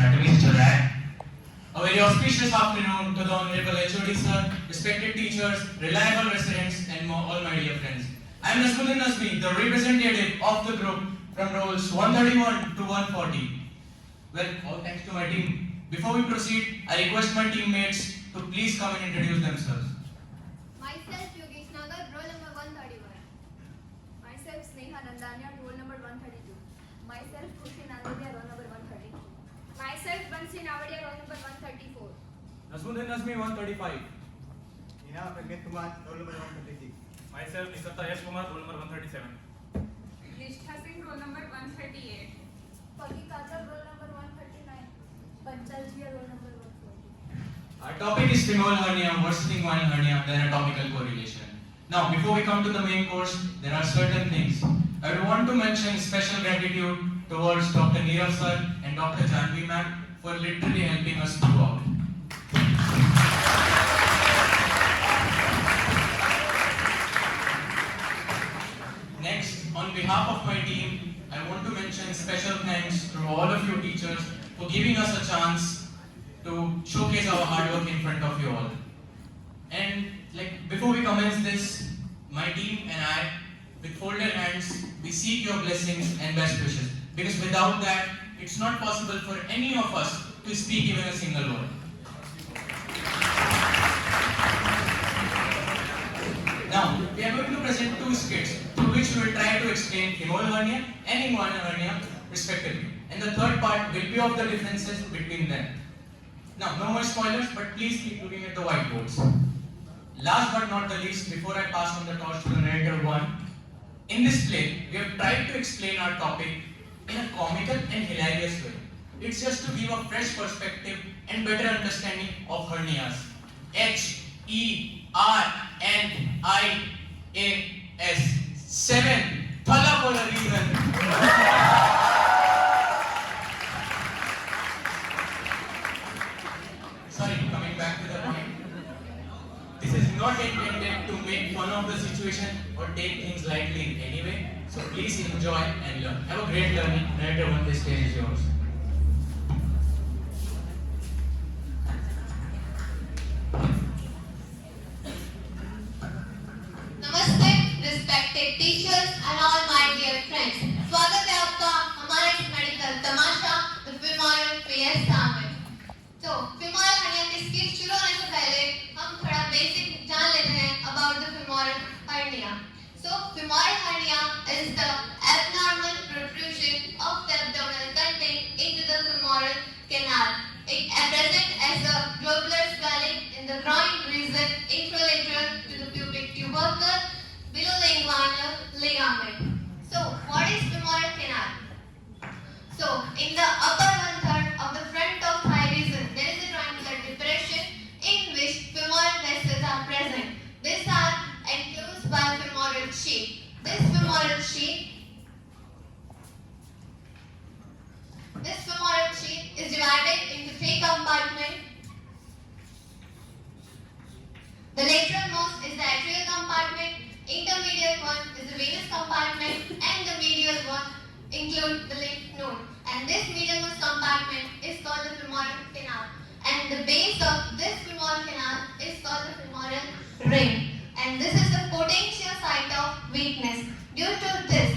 anatomy se chal raha hai. A very auspicious afternoon to the Honorable HOD sir, respected teachers, reliable residents, and all my dear friends. I am Nasruddin Nazmi, the representative of the group from roles 131 to 140. Well, all thanks to my team. Before we proceed, I request my teammates to please come and introduce themselves. Myself, Yogesh Nagar, roll number 131. Myself, Sneha Nandania, roll number 132. Myself, Khushi Nandadia, roll number 132. Myself, Bansi Navadia, roll number 134. Nasruddin Nazmi 135. Neha Pragya Kumar, roll number 136. Myself Nisarta Yash Kumar, roll number 137. Nishtha Singh, roll number 138. Pagi Kachal, roll number 139. Panchal Jia, roll number 140. Our topic is femoral hernia, worsening inguinal hernia, then anatomical correlation. Now, before we come to the main course, there are certain things. I would want to mention special gratitude towards Dr. Neerav sir and Dr. Janvi ma'am for literally helping us throughout. Next, on behalf of my team, I want to mention special thanks to all of you teachers for giving us a chance to showcase our hard work in front of you all. And before we commence this, my team and I, with folded hands, we seek your blessings and best wishes. Because without that, it's not possible for any of us to speak even a single word. Now, we are going to present two skits through which we will try to explain femoral hernia and inguinal hernia respectively. And the third part will be of the differences between them. Now, no more spoilers, but please keep looking at the whiteboards. Last but not the least, before I pass on the torch to the narrator one, in this play, we have tried to explain our topic in a comical and hilarious way. It's just to give a fresh perspective and better understanding of hernias. HERNIAS. 7. Thala for a reason. Sorry, coming back to the point. This is not intended to make fun of the situation or take things lightly in any way. So please enjoy and learn. Have a great learning. Narrator one, this stage is yours. नमस्ते respected teachers and all my dear friends. स्वागत है आपका हमारे इस medical Tamasha the femoral fiesta में. तो femoral hernia की skit शुरू होने से पहले हम थोड़ा बेसिक जान लेते हैं about the femoral hernia. So femoral hernia is the abnormal protrusion of the abdominal content into the femoral canal. It present as a globular swelling in the groin region infralateral to the pubic tubercle below the inguinal ligament. So what is femoral canal? So in the upper one third of the front of thigh region there is a triangular depression in which femoral vessels are present. These are enclosed by femoral sheath. This femoral sheath is divided into three compartments. The lateralmost is the atrial compartment, intermediate one is the venous compartment, and the medial one includes the lymph node. And this medialmost compartment is called the femoral canal. And the base of this femoral canal is called the femoral ring. And this is the potential site of weakness. Due to this,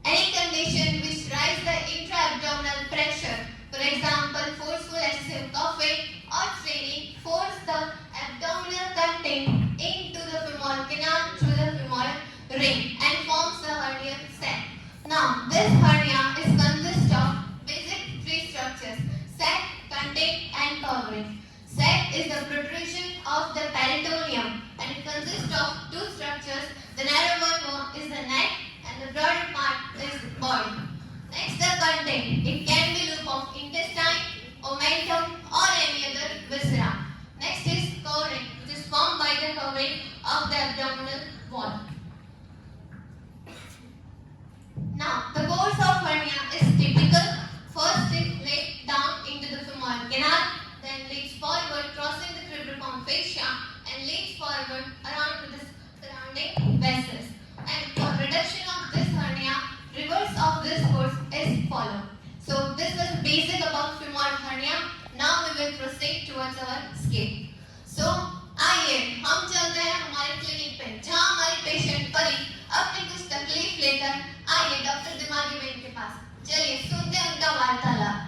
any condition which rise the intra-abdominal pressure, for example, forceful excessive coughing or straining, force the abdominal content into the femoral canal through the femoral ring and forms the hernial sac. Now, this hernia is consist of basic three structures: sac, content, and covering. Sac is the protrusion of the peritoneum and it consists of two structures. The narrower one is the neck and the broader part is the body. Next, the content. It can be loop of intestine, omentum, or any other viscera. Next is covering, which is formed by the covering of the abdominal wall. Now, the course of hernia is typical. First, it lays down into the femoral canal, then leads forward, crossing the cribriform fascia, and leads forward around to the surrounding vessels. And for reduction of this hernia, reverse of this course is followed. So, So this was basic about femoral hernia. Now we will proceed towards our scale. So आइए हम चलते हैं हमारे clinic पे जहाँ हमारी patient परी अपनी कुछ तकलीफ लेकर आइए डॉक्टर दिमागी बेन के पास। चलिए सुनते हैं उनका वार्तालाप।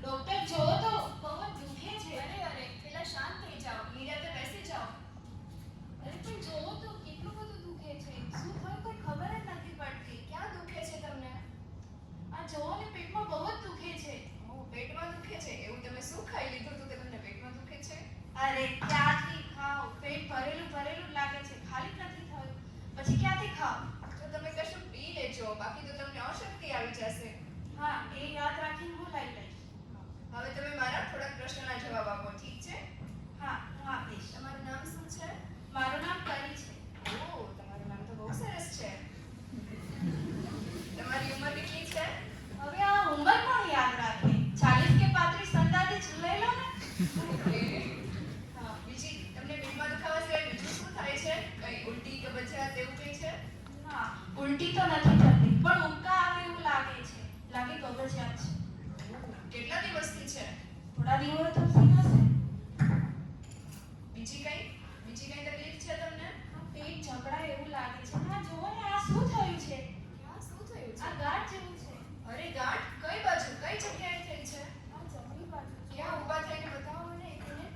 ડોક્ટર જો તો બહુ દુખે છે. અરે પેલા શાંત થઈ જાઓ, નીરા पे બેસી જાઓ. અરે પણ જો તો કેટલું બધું દુખે છે. શું થયું કોઈ ખબર જ નથી પડતી. ક્યાં દુખે છે તમને? આ જોવો ને પેટમાં બહુ જ દુખે છે. ઓ, પેટમાં દુખે છે. એવું તમે શું ખાઈ લીધું તો તમને પેટમાં દુખે છે? અરે ક્યાંથી ખાવ? પેટ ભરેલું ભરેલું જ લાગે છે. ખાલી જ નથી થયું. પછી ક્યાંથી ખાવ? તો તમે કશું પી લેજો, બાકી તો તમને અશક્તિ આવી જશે. હા એ યાદ રાખીને હું લઈ લઈશ. હવે તમે મારા થોડાક પ્રશ્નોના જવાબ આપો, ઠીક છે? હા હું આપીશ. તમારું નામ શું છે? મારું નામ પરી છે. ઓ, તમારું નામ તો બહુ સરસ છે. તમારી ઉંમર કેટલી છે? હવે આ ઉંમર કોણ યાદ રાખે? 40 કે 35 અંદાજે જ લઈ લો ને. હા, બીજી તમને પેટમાં દુખાવા સિવાય બીજું શું થાય છે? કઈ ઉલટી કે બચા એવું કંઈ છે? ના ઉલટી તો નથી થતી પણ ઉબકા આવે એવું લાગે છે. લાગે કબજિયાત છે. કેટલા દિવસથી છે? થોડા દિવસ તો હશે. બીજી કઈ તકલીફ છે તમને? આ પેટ જકડાય એવું લાગે છે. ના જુઓ ને આ શું થયું છે? ક્યાં શું થયું આ છે? ગાંઠ જેવું છે. અરે ગાંઠ કઈ બાજુ કઈ જગ્યાએ થઈ છે? આ જમણી બાજુ. ક્યાં ઊભા થઈને બતાવો મને એક મિનિટ.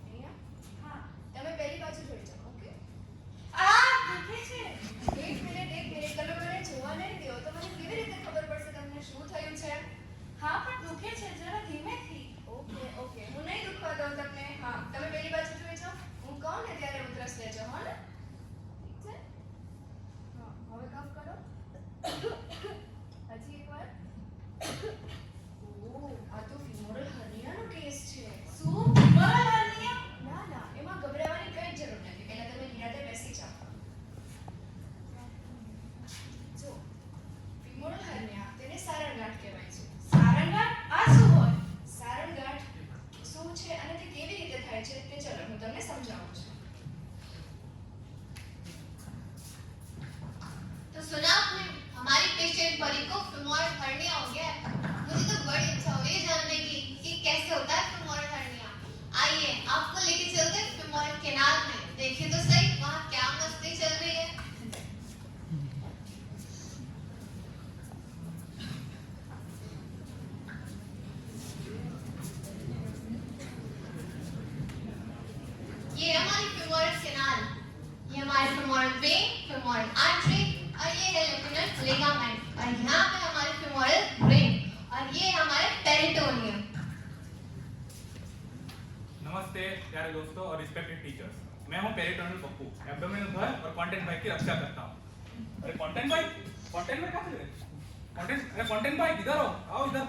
અહીંયા? હા તમે પહેલી બાજુ જોઈ જાઓ, ઓકે? આ દુખે છે. એક મિનિટ તમે મને જોવા નહીં દો તો મને કેવી રીતે ખબર પડશે તમને શું થયું છે? હા પણ દુખે છે જરા ધીમેથી. ઓકે હું નહીં દુખવા દઉં તમને. હા તમે પહેલી બાજુ જોઈ જાઓ. હું કહું ને ત્યારે ઉધરસ લેજો, હો ને? ઠીક છે? હા હવે કફ કરો. હજી એકવાર. ઓ, આ તો ફીમોરલ હર્નિયાનો કેસ છે. શું ફીમોરલ હર્નિયા? ના એમાં ગભરાવાની કઈ જ જરૂર નથી. પહેલા તમે નિરાતે બેસી જાઓ. જો ફીમોરલ હર્નિયા તેને સારણ ગાંઠ કહેવાય છે. સારંગાંઠ? આ શું હોય? સારણ ગાંઠ શું છે અને તે કેવી રીતે થાય છે તે ચલો હું તમને समझाऊं છું. तो सुना आपने हमारी पेशेंट परी को femoral hernia हो गया है। मुझे तो बड़ी इच्छा हो रही है जानने की कि कैसे होता है femoral hernia। आइए आपको लेके चलते हैं femoral canal में। देखिए तो सही वहाँ क्या मस्ती चल रही है। ये हमारी femoral canal, ये हमारे femoral vein, femoral artery और ये है लिगामेंट ligament और यहाँ पे हमारे femoral brain और ये हमारे peritoneum। नमस्ते प्यारे दोस्तों और रिस्पेक्टेड टीचर्स। मैं हूं पेरिटोनियल पप्पू, एब्डोमिनल घर और कंटेंट भाई की रक्षा करता हूं। अरे कंटेंट भाई कहाँ चले गए? कंटेंट भाई इधर आओ इधर।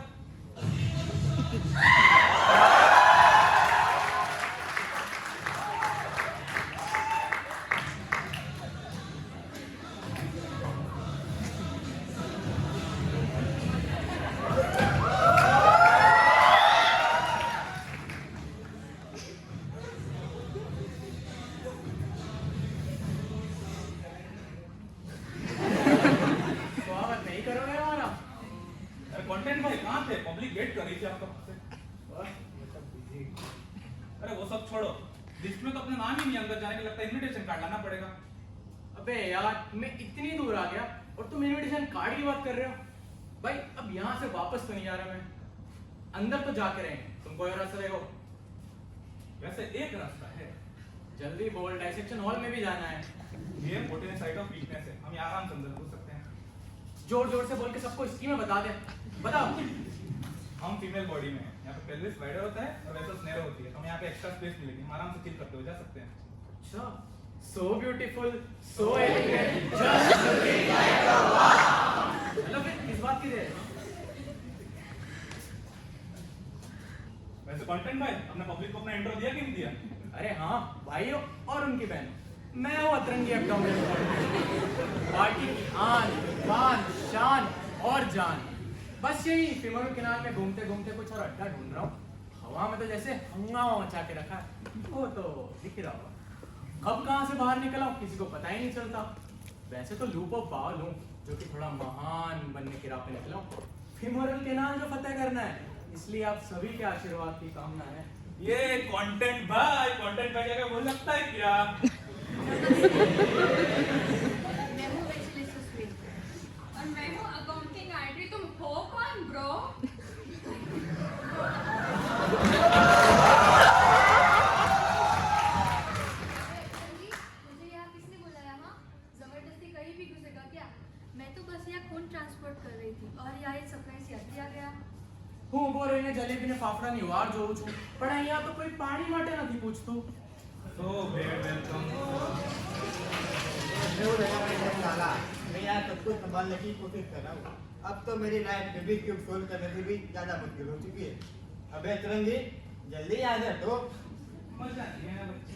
स्वागत नहीं करोगे हमारा? अरे कंटेंट भाई कहाँ थे? पब्लिक वेट कर रही थी आपका। बस ये सब बिजी। अरे वो सब छोड़ो, लिस्ट में तो अपना नाम ही नहीं अंदर जाने के लगता है, इनविटेशन कार्ड लाना पड़ेगा। अबे यार मैं इतनी दूर आ गया और तुम इनविटेशन कार्ड की बात कर रहे हो? भाई अब यहाँ से वापस तो नहीं आ रहा मैं, अंदर तो जाके रहेंगे। तुम कोई और रास्ता देखो। वैसे एक रास्ता है, जल्दी बोल, डाइसेक्शन हॉल में भी जाना है। ये पोटेंशियल साइट ऑफ वीकनेस है, हम यहाँ आराम से अंदर घुस सकते हैं। जोर जोर से बोल के सबको स्कीम में बता दे। बताओ। हम फीमेल बॉडी में हैं, यहाँ पे पेल्विस वाइडर होता है और वेसल्स नैरो होती है, तो हम यहाँ पे एक्स्ट्रा स्पेस मिलेगी, हम आराम से चिल करते हुए जा सकते हैं। अच्छा, so beautiful, so elegant, just looking like a wow। मतलब फिर किस बात की देर? वैसे कंटेंट भाई, हमने पब्लिक को अपना इंट्रो दिया कि नहीं दिया? अरे हाँ, भाइयों और उनकी बहनों, मैं हूँ अतरंगी एब्डोमिनल कॉन्ट्रैक्टर, पार्टी की आन बान शान और जान। बस यही फेमोरल कैनाल में घूमते घूमते कुछ और अड्डा ढूंढ रहा हूँ। हवा में तो जैसे हंगामा मचा के रखा है, वो तो दिख ही रहा होगा। कब कहाँ से बाहर निकला हूँ किसी को पता ही नहीं चलता। वैसे तो लूप ऑफ बावल हूँ, जो कि थोड़ा महान बनने की राह पे निकला हूँ। फेमोरल कैनाल जो फतेह करना है, इसलिए आप सभी के आशीर्वाद की कामना है। ये कंटेंट भाई क्या बोल सकता है क्या? मैं हूँ वैचुली सुस्मित और मैं हूँ अकाउंटिंग आईडी। तुम हो कौन ब्रो? मुझे यहाँ किसने बुलाया? हाँ, जबरदस्ती कहीं भी घुसेगा क्या? मैं तो बस यहाँ खून ट्रांसपोर्ट कर रही थी और यहाँ एक सरप्राइज यात्री आ गया। હું ઉભો રહીને જલેબીને ફાફડાની વાર જોઉં છું, પણ અહીંયા તો કોઈ પાણી માટે નથી પૂછતું. So very welcome. साला मैं यहाँ सब कुछ संभालने की कोशिश कर रहा हूँ। अब तो मेरी लाइफ रूबिक क्यूब सोल्व करने से भी ज्यादा मुश्किल हो चुकी है। अबे तिरंगी जल्दी आ जा तो। मजा नहीं है बच्चे।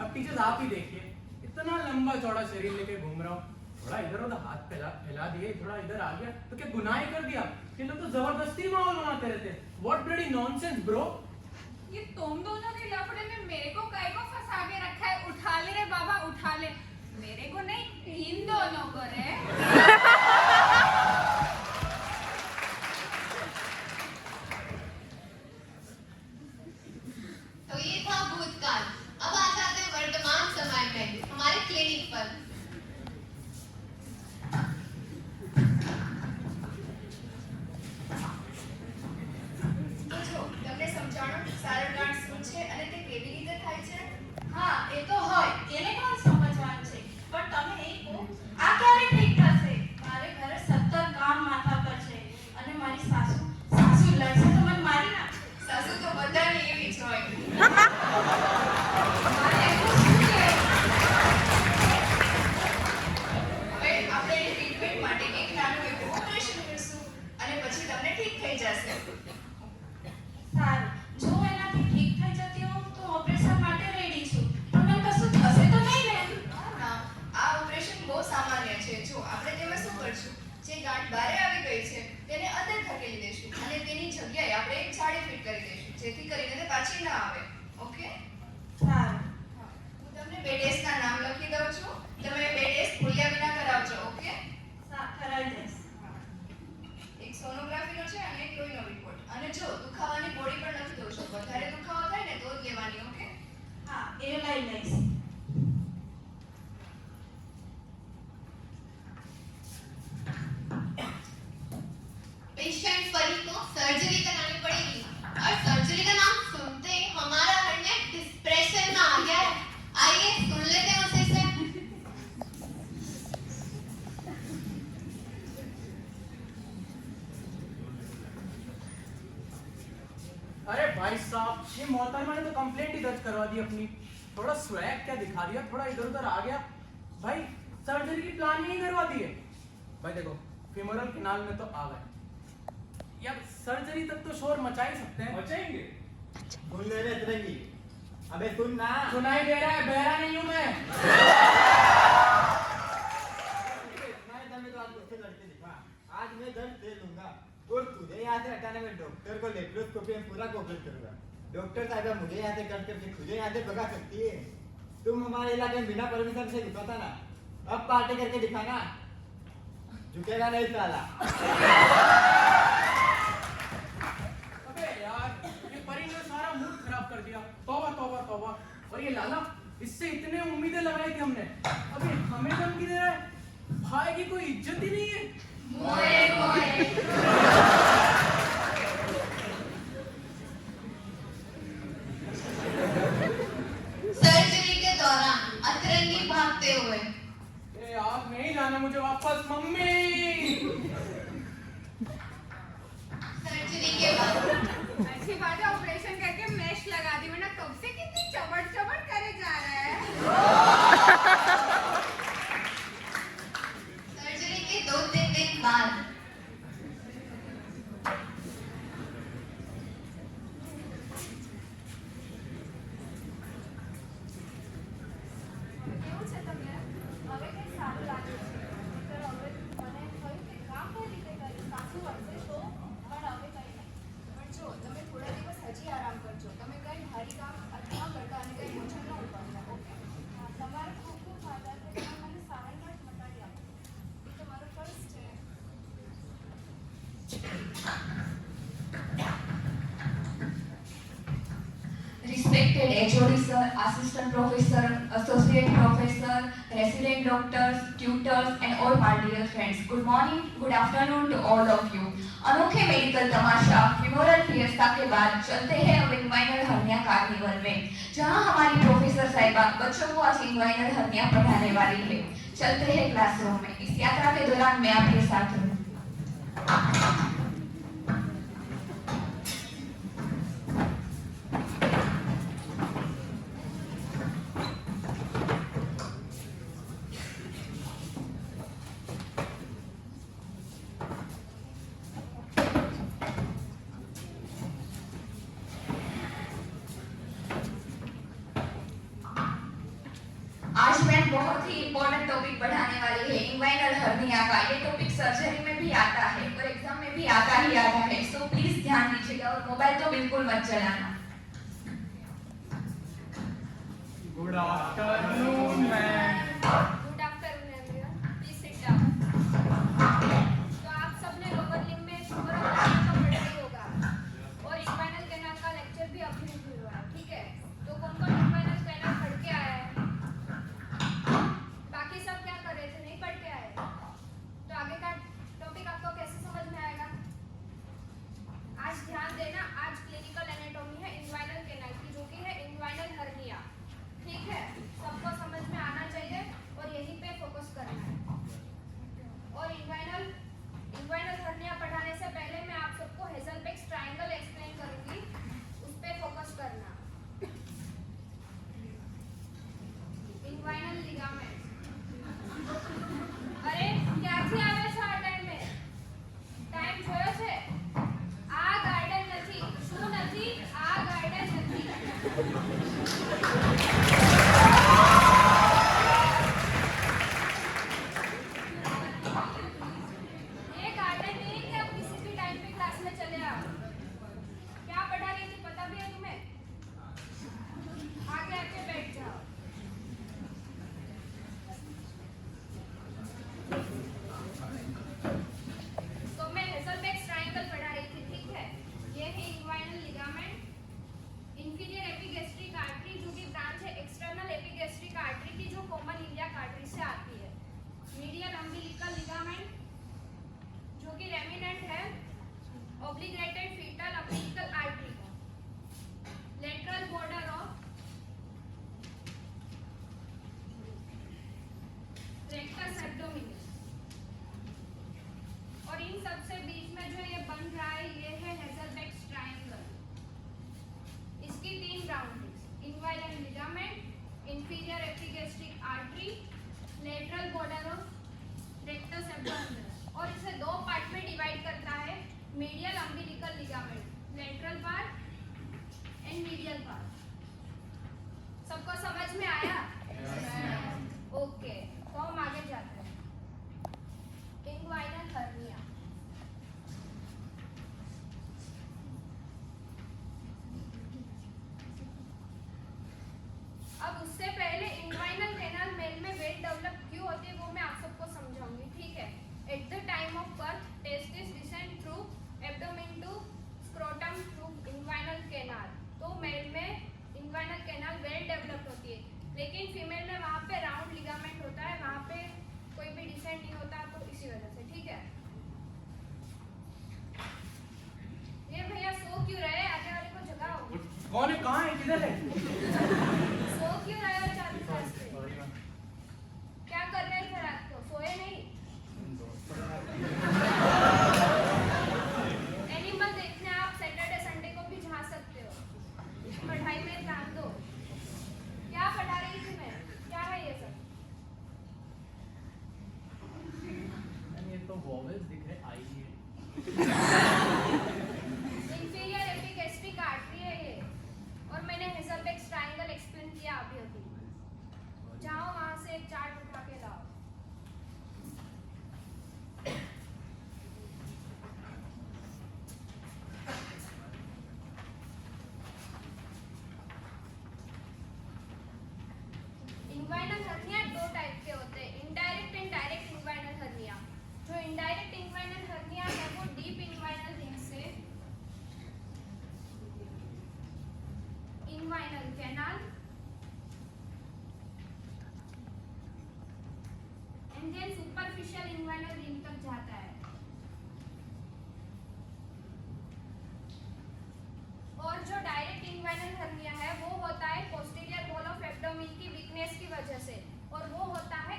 अब टीचर्स आप ही देखिए, इतना लंबा चौड़ा शरीर लेके घूम रहा हूँ, थोड़ा इधर उधर हाथ फैला दिए, थोड़ा इधर आ गया तो क्या गुनाह ही कर दिया? ये लोग तो जबरदस्ती माहौल बनाते रहते हैं। What bloody nonsense bro. ये तुम दोनों के लफड़े में मेरे को काय को फंसा के रखा है? उठा ले रे बाबा, उठा ले। मेरे को नहीं, इन दोनों को रे। तो ये था भूतकाल। अब आ जाते हैं वर्तमान समय में हमारे क्लिनिक पर। તો જો તમને સમજાણું સારો ડાન્સ શું છે અને તે કેવી રીતે થાય છે? હા, એ તો હોય. એને કોણ સમજવાનું છે? પણ તમે એ કહો, આ ક્યારે ઠીક થશે? મારે ઘરે 17 કામ માથા પર છે અને મારી સાસુ લડશે તો મને મારી નાખશે. સાસુ તો બધાની એવી જ હોય. મારે એવું શું કહેવું? હવે આપણે એની ટ્રીટમેન્ટ માટે એક નાનું એવું ઓપરેશન કરશું અને પછી તમને ઠીક થઈ જશે. સારું, જો એનાથી ઠીક થઈ જતી હોઉં તો ઓપરેશન માટે રેડી છું. પણ મને કશું થશે તો નહીં ને? ના, આ ઓપરેશન બહુ સામાન્ય છે. જો આપણે તેમાં શું કરશું, જે ગાંઠ બારે આવી ગઈ છે તેને અંદર ધકેલી દેશું અને તેની જગ્યાએ આપણે એક જાળી ફિટ કરી દઈશું, જેથી કરીને તે પાછી ના આવે. ઓકે? સારું. હા. હું તમને બે ટેસ્ટના નામ લખી દઉં છું. તમે બે ટેસ્ટ ભૂલ્યા વિના કરાવજો. ઓકે? કરાવી દઈશ. એક સોનોગ્રાફીનો છે અને એક લોહીનો રિપોર્ટ. અને જો દુખાવાની ગોળી પણ લખી દઉં છું. વધારે દુખાવો થાય ને તો જ લેવાની. ઓકે? હા, એ લઈ લઈશ. पेशेंट परी को सर्जरी करानी पड़ेगी और सर्जरी का नाम सुनते ही हमारा हरने डिप्रेशन में आ गया है। आइए सुन लेते हैं उसे से। अरे भाई साहब, ये मोहतरमा ने तो कंप्लेंट ही दर्ज करवा दी अपनी। थोड़ा स्वैग क्या दिखा दिया, थोड़ा इधर उधर आ गया। भाई सर्जरी की प्लान ही करवा दी है। भाई देखो, फेमोरल कैनाल में तो आ गए यार, सर्जरी तक तो शोर मचा ही सकते हैं। बचाएंगे? सुन ले रे तिरंगी, अबे सुन ना। सुनाई दे रहा है, बहरा नहीं हूं मैं। मैं तुम्हें तो आज उससे लड़के दिखा। आज मैं दर्द दे लूंगा और तुझे यहाँ से हटाने में डॉक्टर को लेप्रोस्कोपी में पूरा कोऑपरेट करूंगा। डॉक्टर साहब मुझे यहाँ से कट करके तुझे यहाँ से भगा सकती है। तुम हमारे इलाके में बिना परमिशन से घुसा था ना, अब पार्टी करके दिखाना। झुकेगा नहीं साला। अबे यार, ये परी ने सारा मूड खराब कर दिया। तौबा तौबा तौबा। और ये लाला, इससे इतने उम्मीदें लगाई थी हमने, अभी हमें धमकी दे रहा है। भाई की कोई इज्जत ही नहीं है। मोए मोए। सर्जरी के दौरान अतरंगी भागते हुए। ए आप नहीं जाना मुझे वापस, मम्मी। सर्जरी के बाद अच्छी बात है, ऑपरेशन करके मैश लगा दी, वरना कब से कितनी चबड़ करे जा रहा है। सर्जरी के 2-3 दिन बाद respected HOD sir, assistant professor, associate professor, resident doctors, tutors and all my dear friends. Good morning, good afternoon to all of you. अनोखे मेडिकल तमाशा फिमोरल फिएस्टा के बाद चलते हैं अब इंग्वाइनल हर्निया कार्निवल में, जहां हमारी प्रोफेसर साहिबा बच्चों को आज इंग्वाइनल हर्निया पढ़ाने वाली है। चलते हैं क्लासरूम में। इस यात्रा के दौरान मैं आपके साथ हूँ। आज मैं बहुत ही इम्पोर्टेंट टॉपिक पढ़ाने वाली है, इंग्वाइनल हर्निया का। ये टॉपिक सर्जरी में भी आता है और एग्जाम में भी आता है, सो प्लीज ध्यान दीजिएगा और मोबाइल तो बिल्कुल मत चलाना। Good afternoon ma'am. Good afternoon everyone, please sit down. तो आप सबने लोअर लिम्ब में फिमोरल हर्निया का पढ़ा ही होगा और स्पाइनल कैनाल का लेक्चर भी अभी शुरू हुआ है, ठीक है। तो कौन कौन स्पाइनल कैनाल पढ़ के आया है? बाकी सब क्या कर रहे थे, नहीं पढ़ के आए? तो आगे का टॉपिक आपको कैसे समझ में आएगा? आज ध्यान देना, आज क्लिनिकल एनाटॉमी है इंग्वाइनल कैनाल की, जो कि है इंग्वाइनल हर्निया, ठीक है। सबको समझ में आना चाहिए और यहीं पे फोकस करना है। और इंग्वाइनल हर्निया पढ़ाने से पहले मैं आप सबको हेज़लबेक ट्रायंगल एक्सप्लेन करूंगी, उस पे फोकस करना। इंग्वाइनल लिगामेंट, अरे ક્યાંથી આવે છે આ ટાઈમે? ટાઈમ જોયો છે? આ ગાર્ડન નથી, શું નથી? આ ગાર્ડન નથી। ये गार्डन नहीं है कि आप किसी भी टाइम पे क्लास में चले आओ। क्या पढ़ा रही थी पता भी है तुम्हें? आगे आके बैठ जाओ। तो मैं हेज़लबेक ट्रायंगल पढ़ा रही थी, ठीक है। ये है inguinal ligament, inferior epigastric artery, जो कि ब्रांच है एक्सटर्नल एपिगैस्ट्रिक आर्टरी की, जो कॉमन इलियाक आर्टरी से आती है। मीडियल अम्बिलिकल लिगामेंट, जो कि रेमिनेंट है ऑब्लिगेटेड फीटल अम्बिलिकल आर्टरी का। Lateral border of rectus abdominis, और इन सब से बीच में जो ये बन रहा है, ये है हेज़लबेक ट्रायंगल। इसकी 3 boundaries, inguinal ligament, inferior epigastric artery, lateral border of rectus abdominis, और इसे 2 पार्ट में डिवाइड करता है, medial umbilical ligament, lateral part and medial part. सबको समझ में आया? ओके, तो हम आगे जाते हैं। इंग्वाइनल हर्निया, अब उससे पहले इंग्वाइनल कैनाल मेल में वेल डेवलप क्यों होती है वो मैं आप सबको समझाऊंगी, ठीक है। At the time of birth testis descend through abdomen to scrotum through inguinal canal. तो मेल में इंग्वाइनल कैनाल वेल डेवलप होती है, लेकिन फीमेल में वहाँ पे राउंड लिगामेंट होता है, वहाँ पे कोई भी डिसेंट नहीं होता, तो इसी वजह से, ठीक है। ये भैया सो क्यों रहे? आगे वाले को जगाओ। कौन है, कहाँ है, किधर है? सो क्यों रहे हो चालू क्लास पे? क्या कर रहे थे रात को? सोए नहीं? एनिमल देखने आप सैटरडे संडे को भी जा सकते हो, पढ़ाई में ध्यान दो। क्या पढ़ा रही थी मैं? क्या है ये सब? ये तो वॉवेल्स दिख रहे, आई है। इंफीरियर एपिगैस्ट्रिक आर्टरी है ये, और मैंने हेज़लबेक ट्रायंगल एक्सप्लेन किया अभी अभी। जाओ वहां से एक चार्ट उठा के लाओ। इंग्वाइनल हर्निया 2 टाइप के होते हैं, indirect and direct inguinal hernia. जो इनडायरेक्ट इंग्वाइनल हर्निया है वो डीप इंग्वाइनल रिंग से inguinal canal and then superficial inguinal ring तक जाता है। और जो डायरेक्ट इन्वाइनल हर्निया है वो होता है पोस्टीरियर वॉल ऑफ एब्डोमेन की वीकनेस की वजह से, और वो होता है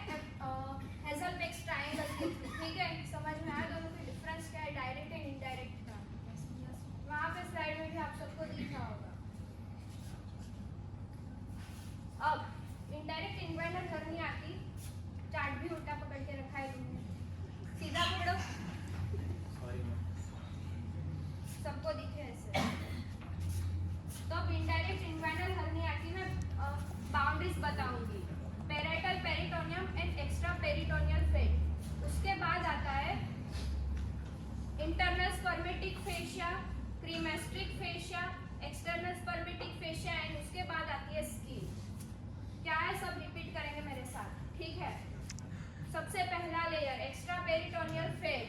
हेज़लबेक ट्रायंगल के थ्रू। ठीक है, समझ में आया दोनों का डिफरेंस क्या है, डायरेक्ट एंड इनडायरेक्ट का? वहाँ पे स्लाइड में भी आप सबको दिखा होगा। अब इनडायरेक्ट इन्वाइनल हर्निया की चार्ट भी उल्टा पकड़ के रखा है तुमने, सीधा पकड़ो, सबको दिखे ऐसे। तो अब इनडायरेक्ट इन्वाइनल हर्निया की मैं बाउंड्रीज बताऊंगी, parietal peritoneum and extra peritoneal fat. उसके बाद आता है internal spermatic fascia, cremasteric fascia, external spermatic fascia and उसके बाद आती है स्किन। क्या है, सब रिपीट करेंगे मेरे साथ, ठीक है? सबसे पहला layer extra peritoneal fat,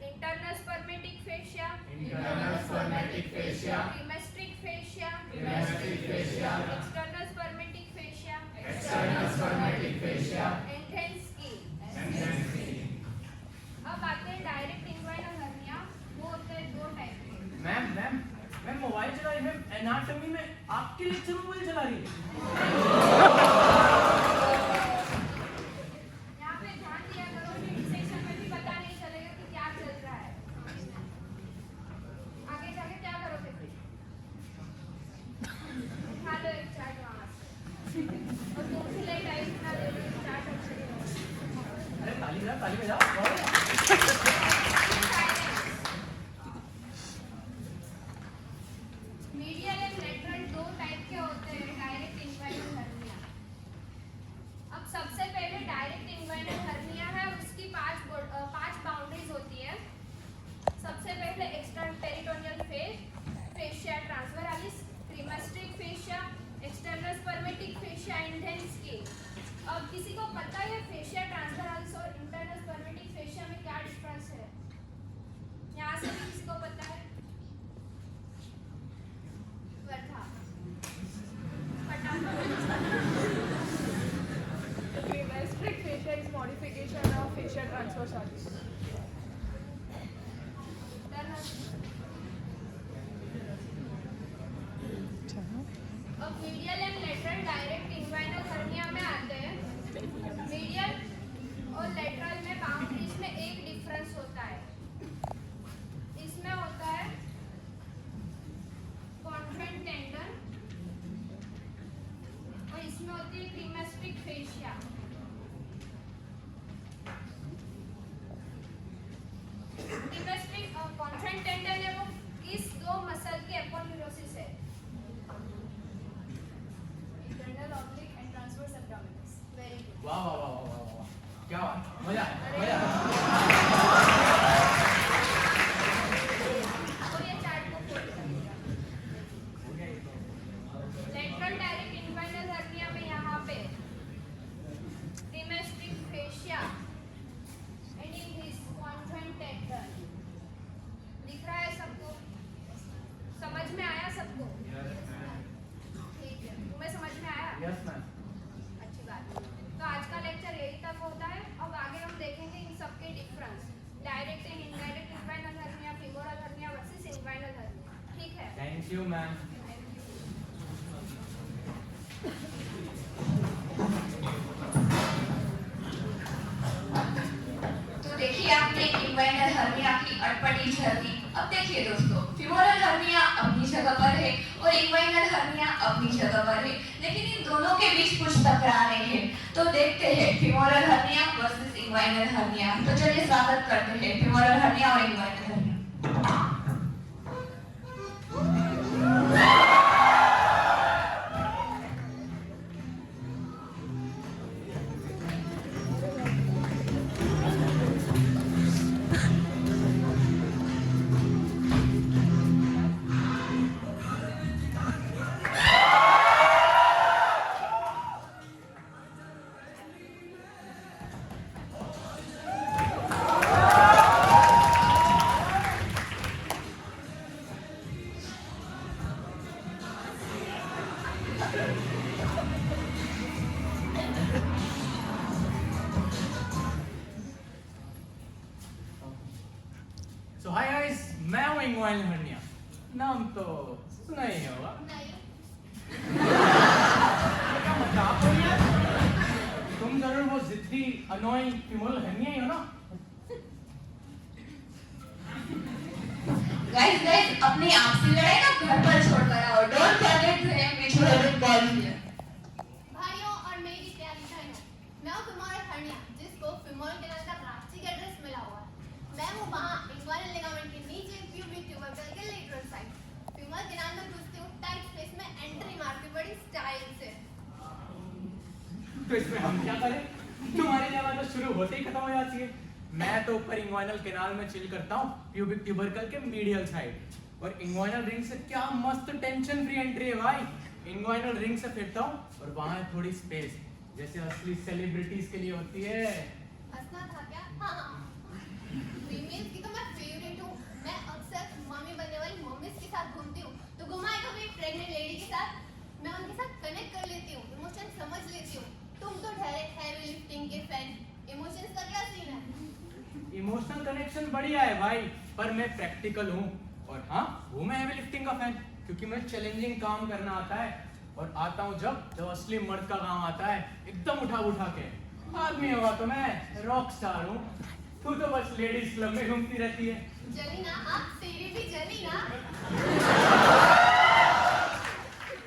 internal spermatic fascia, cremasteric fascia, external spermatic fascia and then skin. अब आते हैं डायरेक्ट इन्वाइनल हर्निया, वो होते हैं दो टाइप के। मैम मोबाइल चला रही, मैम एनाटॉमी में आपके लेक्चर में मोबाइल चला रही है। यहाँ पे ध्यान दिया करो, डिसेक्शन में भी पता नहीं चलेगा कि क्या चल रहा है। आगे जाके क्या करोगे फिर? उठा लो एक चार्ट वहाँ से, और तुम भी ले टाइम ना ले लो, चार्ट अच्छे हो। अरे ताली बजाओ। मीडियल एंड लेटरल दो टाइप के होते हैं डायरेक्ट इन्वाइनल हर्निया। अब सबसे पहले डायरेक्ट इन्वाइनल हर्निया है, उसकी पांच बाउंड्रीज होती है। सबसे पहले external peritoneal fascia transversalis, cremasteric fascia, external spermatic fascia and then skin. अब किसी को पता है फेशिया ट्रांसवेरालिस और इंटरनल स्पर्मेटिक फेशिया में क्या डिफरेंस है? यहाँ से भी किसी को पता है? Wardha, Cremestric fascia is modification of fascia transversalis. अब medial and lateral direct inguinal hernia में आते हैं। मीडियल और लेटरल में बाउंड्रीज में एक डिफरेंस होता है, इसमें होता है कॉन्ट्रेंट टेंडन और इसमें होती है क्रीमेस्ट्रिक फेशिया। क्रीमेस्ट्रिक कॉन्ट्रेंट टेंडन है वो किस दो मसल की एपोन्यूरोसिस है? Internal oblique and transverse abdominis. Very good. वाह वाह वाह वाह वाह वाह, क्या बात, मजा आया। और ये चार्ट को फोल्ड करिएगा। लेटरल डायरेक्ट इन्वाइनल हर्निया में यहाँ पे cremasteric fascia and in this conjoint tendon दिख रहा है सबको? समझ में आया सबको? ठीक है, तुम्हें समझ में आया? Yes ma'am. अच्छी बात। तो आज का लेक्चर यही तक होता है। अब आगे हम देखेंगे इन सबके difference, direct and indirect inguinal hernia, femoral hernia versus inguinal hernia. ठीक है, thank you ma'am. Thank you. तो देखिए आपने इन्वाइनल हर्निया की अटपटी झलकी। अब देखिए दोस्तों, फिमोरल हर्निया अपनी जगह पर है और इन्वाइनल हर्निया अपनी जगह पर है, लेकिन इन दोनों के बीच कुछ टकरारें हैं। तो देखते हैं femoral hernia versus inguinal hernia. तो चलिए स्वागत करते हैं फिमोरल हर्निया और inguinal hernia. obviously annoying femoral hernia ही हो ना? गाइस अपनी आपसी लड़ाई ना घर पर छोड़कर आओ। Don't forget to name which have been called here. भाइयों और मेरी प्यारी बहनों, मैं हूँ femoral hernia, जिसको femoral canal का प्लास्टिक एड्रेस मिला हुआ है। मैं हूँ वहाँ inguinal ligament के नीचे pubic tubercle के lateral side। femoral canal में घुसती हूँ टाइट स्पेस में एंट्री मारती बड़ी स्टाइल से। तो इसमें हम क्या करें? तुम्हारी जगह तो शुरू होते ही खत्म हो जाती है। मैं तो ऊपर इंग्वाइनल कैनाल में चिल करता हूँ प्यूबिक ट्यूबरकल के मीडियल साइड, और इंग्वाइनल रिंग से क्या मस्त टेंशन फ्री एंट्री है भाई। इंग्वाइनल रिंग से फिरता हूँ और वहाँ है थोड़ी स्पेस, जैसे असली सेलिब्रिटीज के लिए होती है। हंसना था क्या? हाँ, फीमेल्स की तो मैं फेवरेट हूँ। मैं अक्सर मम्मी बनने वाली मम्मीज के साथ घूमती हूँ, तो घुमाए कभी प्रेग्नेंट लेडी के साथ मैं उनके साथ कनेक्ट कर लेती हूँ, इमोशन समझ लेती हूँ। तुम तो ठहरे हैवी लिफ्टिंग के फैन, इमोशंस का क्या सीन है? इमोशनल कनेक्शन बढ़िया है भाई, पर मैं प्रैक्टिकल हूँ। और हाँ, वो मैं हैवी लिफ्टिंग का फैन, क्योंकि मैं चैलेंजिंग काम करना आता है, और आता हूँ जब असली मर्द का काम आता है, एकदम उठा के। आदमी होगा तो मैं रॉक स्टार हूँ, तू तो बस लेडीज क्लब में घूमती रहती है। जली ना आप, तेरी भी जली ना।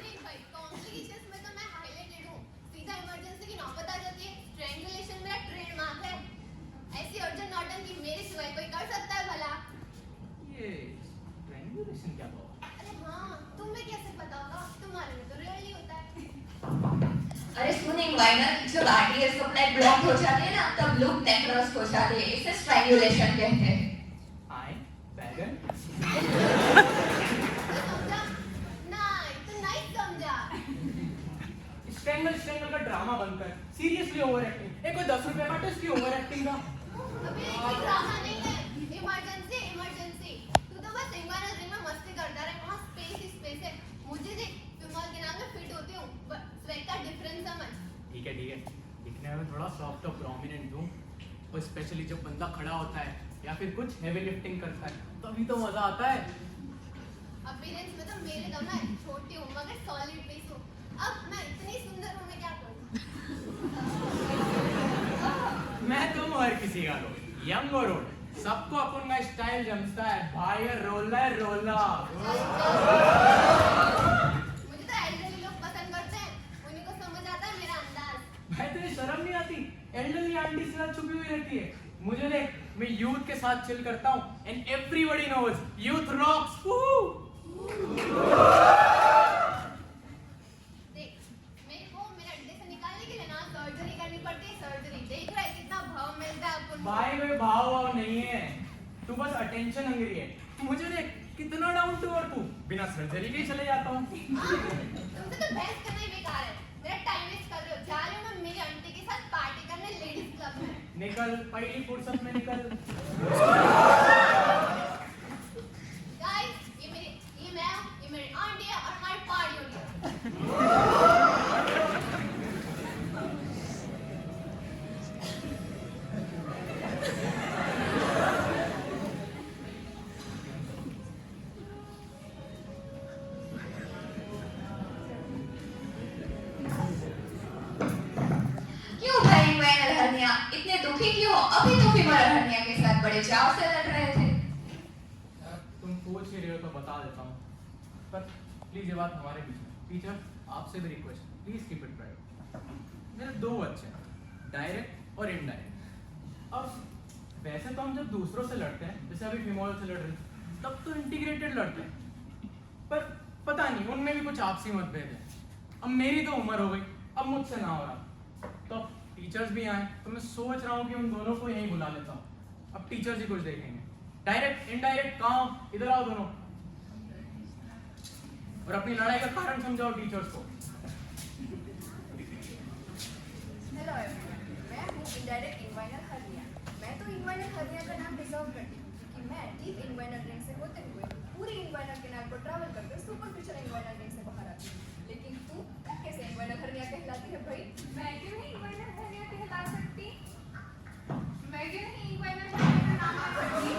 देख भाई, कॉम्प्लिकेशंस में तो मैं हाईलाइटेड हूँ। सीधा इमरजेंसी की नौबत आ जाती है। स्ट्रैंगुलेशन मेरा ट्रेडमार्क है। ऐसी अर्जेंट नौटंकी मेरे सिवाय कोई कर सकता है भला? ये ट्रायंगुलेशन क्या हुआ? अरे हाँ, तुम्हें कैसे पता होगा? तुम्हारे में तो रियली होता है। अरे सुन इंग्वाइनल, जब आरटीएस सप्लाई ब्लॉक हो जाती है ना, तब लूप नेक्रोस हो जाती है। इसे स्ट्रैंगुलेशन कहते हैं। आए बैगन। तो समझा? नहीं, तो नहीं समझा। स्ट्रैंगल का ड्रामा बनकर सीरियसली ओवर एक्टिंग। एक कोई 10 रुपए का टेस्ट की ओवर एक्टिंग का। अबे कोई ड्रामा नहीं है। Emergency emergency. तू तो बस इंग्वाइनल रिंग में मस्ती करता रहे। वहाँ स्पेस ही स्पेस है। मुझे देख, femoral canal में फिट होती हूँ, स्वेट का डिफरेंस समझ। ठीक है दिखने में थोड़ा सॉफ्ट और प्रोमिनेंट हूँ, और स्पेशली जब बंदा खड़ा होता है या फिर कुछ हेवी लिफ्टिंग करता है, तभी तो मजा आता है। अपीयरेंस में तो मेरे दम ना छोटी हूँ मगर सॉलिड बेस हूँ। अब मैं इतनी सुंदर हूँ, मैं क्या करूँ? मैं तुम हर किसी का रोल, यंग और ओल्ड, सबको अपन का स्टाइल जमता है भाई। रोला रोला। मुझे तो एल्डरली लोग पसंद करते हैं, उन्हीं को समझ आता है मेरा अंदाज। भाई तुझे शर्म नहीं आती? एल्डरली आंटी से छुपी हुई रहती है। मुझे देख, मैं यूथ के साथ चिल करता हूँ, and everybody knows youth rocks. देख, मेरे को मेरे अड्डे से निकालने के लिए ना सर्जरी करनी पड़ती है। सर्जरी देख रहा है कितना भाव मिलता है अपन को। भाई कोई भाव नहीं है, तू बस अटेंशन हंग्री है। मुझे देख कितना डाउन टू अर्थ, तू बिना सर्जरी के ही चले जाता हूँ। तुमसे तो बहस करना ही बेकार है। मेरा टाइम वेस्ट कर रहे हो। जा रही हूँ मैं मेरी आंटी के साथ पार्टी करने लेडीज क्लब में। निकल, पहली फुर्सत में निकल। गाइस, ये मैं हूँ, ये मेरी आंटी है और हमारी पार्टी हो रही है। क्यों भाई इंग्वाइनल हर्निया इतने दुखी क्यों? अभी तो फीमोरल हर्निया के साथ बड़े चाव से लड़ रहे थे। तुम पूछ ही रहे हो तो बता देता हूँ, पर प्लीज ये बात हमारे बीच में। टीचर, आपसे भी request, please keep it private. मेरे दो बच्चे हैं, डायरेक्ट और इनडायरेक्ट। अब वैसे तो हम जब दूसरों से लड़ते हैं, जैसे अभी फीमोरल से लड़ रहे हैं, तब तो इंटीग्रेटेड लड़ते हैं, पर पता नहीं उनमें भी कुछ आपसी मतभेद है। अब मेरी तो उम्र हो गई, अब मुझसे ना हो रहा, तो टीचर्स भी आए, तो मैं सोच रहा हूँ कि उन दोनों को यहीं बुला लेता हूँ। अब टीचर्स ही कुछ देखेंगे। डायरेक्ट इनडायरेक्ट कहाँ, इधर आओ दोनों, और अपनी लड़ाई का कारण समझाओ टीचर्स को। हेलो एवरीवन, मैं हूँ इनडायरेक्ट इंग्वाइनल हर्निया। मैं तो इंग्वाइनल हर्निया का नाम डिजर्व करती हूँ, क्योंकि मैं डीप इंग्वाइनल रिंग से होते हुए पूरी इंग्वाइनल कैनाल को ट्रैवल करके सुपरफिशियल इंग्वाइनल रिंग से बाहर आती हूँ। लेकिन तू कैसे इंग्वाइनल हर्निया कहलाती है भाई? मैं क्यों नहीं इंग्वाइनल हर्निया कहला सकती? मैं क्यों नहीं इंग्वाइनल हर्निया का नाम आ सकती?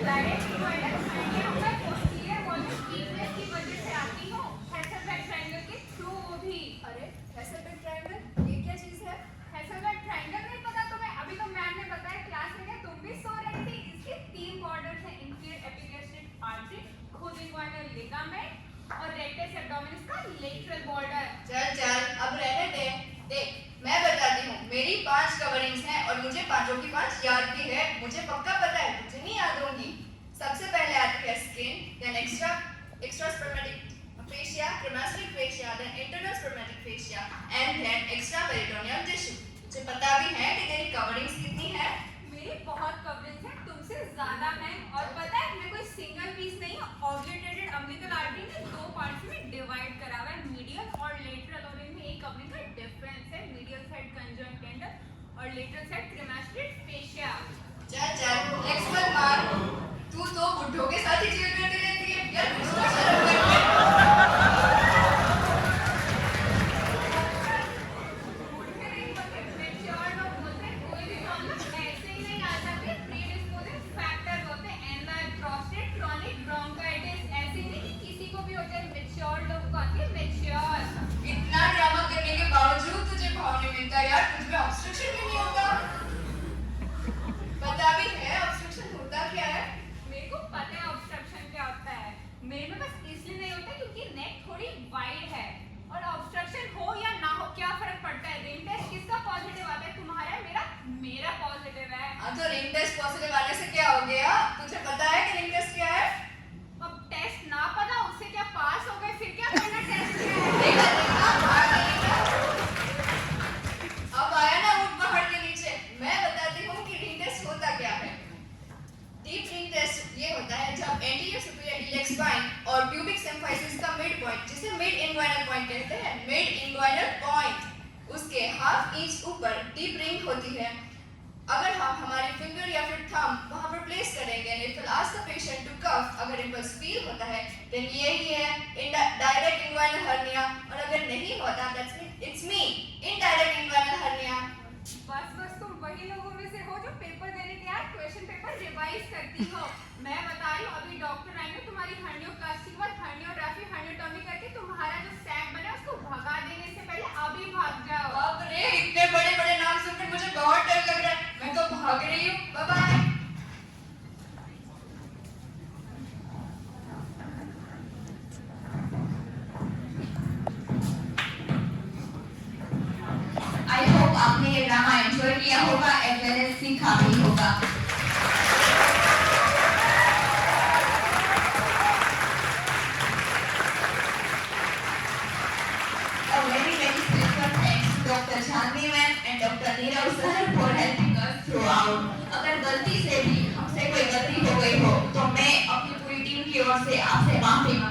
डायरेक्ट इंग्वाइनल हर्निया में पोस्टीरियर वॉल्यूम वीकनेस की और लेटरल सेट क्रेमास्ट्रेट फेशिया। चल नेक्स्ट मत मार, तू तो बुड्ढों के साथ ही चिल करती रहती है यार, कुछ तो शर्म कर। मैच्योर लोग बोलते हैं कोई भी प्रॉब्लम ऐसे ही नहीं आ सकती, प्रीडिस्पोजिंग फैक्टर होते हैं, एनआर, प्रोस्टेट, क्रॉनिक ब्रोंकाइटिस, ऐसे ही नहीं कि किसी को भी होता है। मैच्योर लोग को आती है मैच्योर। इतना ड्रामा करने के बावजूद तुझे भाव नहीं मिलता यार, तुझ में ऑब्स्ट्रक्शन भी नहीं होता। पता भी है ऑब्स्ट्रक्शन होता क्या है? मेरे को पता है ऑब्स्ट्रक्शन क्या होता है। मेरे में बस इसलिए नहीं होता क्योंकि नेक थोड़ी वाइड है। और ऑब्स्ट्रक्शन हो या ना हो क्या फर्क पड़ता है? रिंग टेस्ट किसका पॉजिटिव आता है? तुम्हारा है, मेरा पॉजिटिव है। हाँ तो रिंग टेस्ट पॉजिटिव आने से क्या हो गया? तुझे पता है कि रिंग टेस्ट क्या है? अब टेस्ट ना पता उससे क्या पास हो गए, फिर क्या करना टेस्ट क्या है? देखा देखा भाग नहीं गया। अब आया ना ऊंट पहाड़ के नीचे। मैं बताती हूँ कि रिंग टेस्ट होता क्या है। डीप रिंग टेस्ट ये होता है जब एंटीरियर सुपीरियर इलेक्स स्पाइन और प्यूबिक सिम्फाइसिस का मिड पॉइंट, जिसे मिड इंग्वाइनल पॉइंट कहते हैं, मिड इंग्वाइनल पॉइंट, उसके हाफ इंच ऊपर डीप रिंग होती है। अगर हम हमारी फिंगर या फिर थंब वहां पर प्लेस करेंगे and it will ask the patient to cough, अगर इम्पल्स फील होता है then यही है डायरेक्ट इंग्वाइनल हर्निया, और अगर नहीं होता that's mean it's me indirect inguinal hernia. बस तुम वही लोगों में से हो जो पेपर देने के बाद क्वेश्चन पेपर रिवाइज करती हो। मैं बता रही हूँ अभी डॉक्टर आएंगे तुम्हारी हर्नियोप्लास्टी के बाद हर्नियोग्राफी हर्नियोटॉमी करके तुम्हारा जो सैक बना उसको भगा देने से पहले अभी भाग जाओ। बाप रे, इतने बड़े बड़े नाम सुनकर मुझे बहुत डर लग रहा है। मैं तो भाग रही हूँ। Bye bye. आई होप आपने ये ड्रामा एंजॉय किया होगा एज वेल एज सीखा भी होगा। A very special thanks to Dr. Chandni ma'am and Dr. Neerav sir for helping us throughout. अगर गलती से भी हमसे कोई गलती हो गई हो तो मैं अपनी पूरी टीम की ओर से आपसे माफी मांगती हूँ।